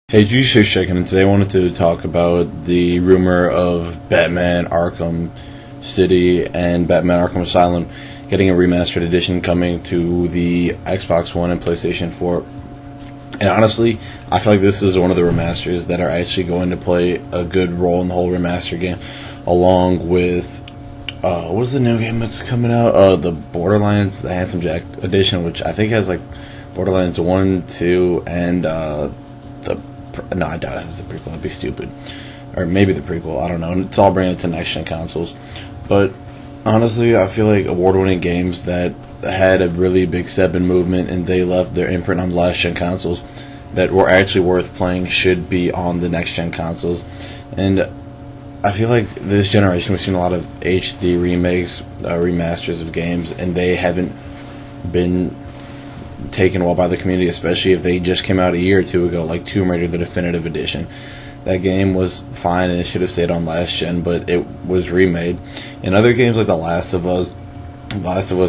Hey, Juice checking in today. I wanted to talk about the rumor of Batman Arkham City and Batman Arkham Asylum getting a remastered edition coming to the Xbox One and PlayStation 4. And honestly, I feel like this is one of the remasters that are actually going to play a good role in the whole remaster game, along with what's the new game that's coming out? The Borderlands, the Handsome Jack edition, which I think has like Borderlands 1, 2, and no, I doubt it has the prequel. That'd be stupid. Or maybe the prequel. I don't know. And it's all bringing it to next-gen consoles. But honestly, I feel like award-winning games that had a really big step in movement and they left their imprint on last-gen consoles that were actually worth playing should be on the next-gen consoles. And I feel like this generation we've seen a lot of HD remakes, remasters of games, and they haven't been taken well by the community, especially if they just came out a year or two ago, like Tomb Raider the Definitive Edition. That game was fine and it should have stayed on last gen, but it was remade. And other games like The Last of Us,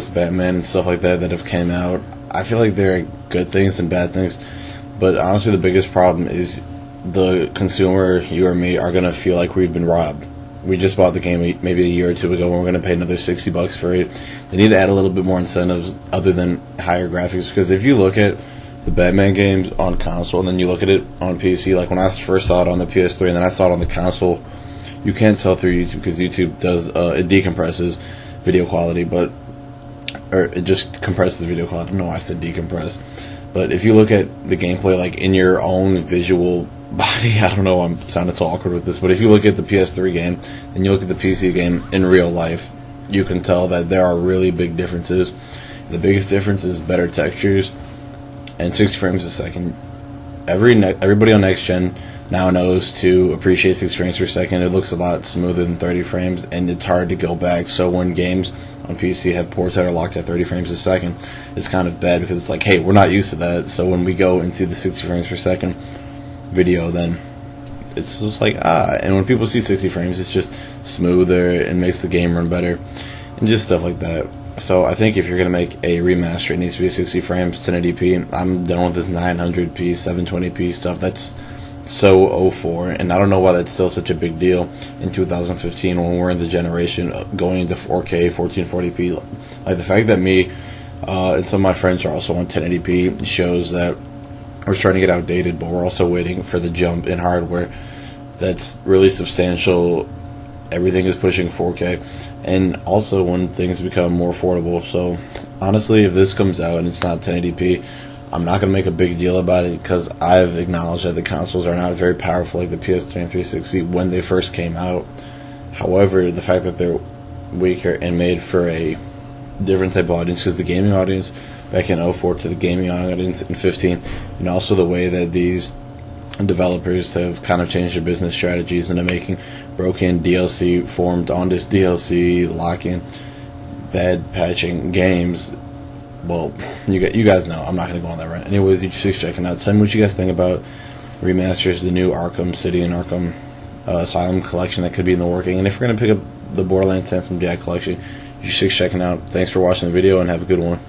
Batman, and stuff like that have came out, I feel like they're good things and bad things. But honestly, the biggest problem is the consumer, you or me, are going to feel like we've been robbed. We just bought the game maybe a year or two ago, and we're going to pay another $60 for it. They need to add a little bit more incentives other than higher graphics, because if you look at the Batman games on console and then you look at it on PC, like when I first saw it on the PS3 and then I saw it on the console, you can't tell through YouTube because YouTube does it decompresses video quality, or it just compresses video quality. I don't know why I said decompress. But if you look at the gameplay like in your own visual body, I don't know, I'm sounding so awkward with this, but if you look at the PS3 game and you look at the PC game in real life, you can tell that there are really big differences. The biggest difference is better textures and 60 frames a second. Everybody on next gen now knows to appreciate 60 frames per second. It looks a lot smoother than 30 frames, and it's hard to go back. So when games on PC have ports that are locked at 30 frames a second, it's kind of bad because it's like, hey, we're not used to that. So when we go and see the 60 frames per second video, then it's just like, and when people see 60 frames, it's just smoother and makes the game run better and just stuff like that. So I think if you're going to make a remaster, it needs to be 60 frames, 1080p. I'm done with this 900p, 720p stuff. That's so 04, and I don't know why that's still such a big deal in 2015 when we're in the generation of going into 4K, 1440p. Like the fact that me and some of my friends are also on 1080p shows that we're starting to get outdated, but we're also waiting for the jump in hardware that's really substantial. Everything is pushing 4K, and also when things become more affordable. So honestly, if this comes out and it's not 1080p, I'm not going to make a big deal about it because I've acknowledged that the consoles are not very powerful like the PS3 and 360 when they first came out. However, the fact that they're weaker and made for a different type of audience, because the gaming audience back in 04 to the gaming audience in 15, and also the way that these developers have kind of changed their business strategies into making broken DLC formed on this DLC, locking, bad patching games. Well, you guys know. I'm not going to go on that rant. Anyways, you just checking out. Tell me what you guys think about remasters, the new Arkham City and Arkham Asylum collection that could be in the working. And if you're going to pick up the Borderlands Handsome Jack collection, you should checking out. Thanks for watching the video and have a good one.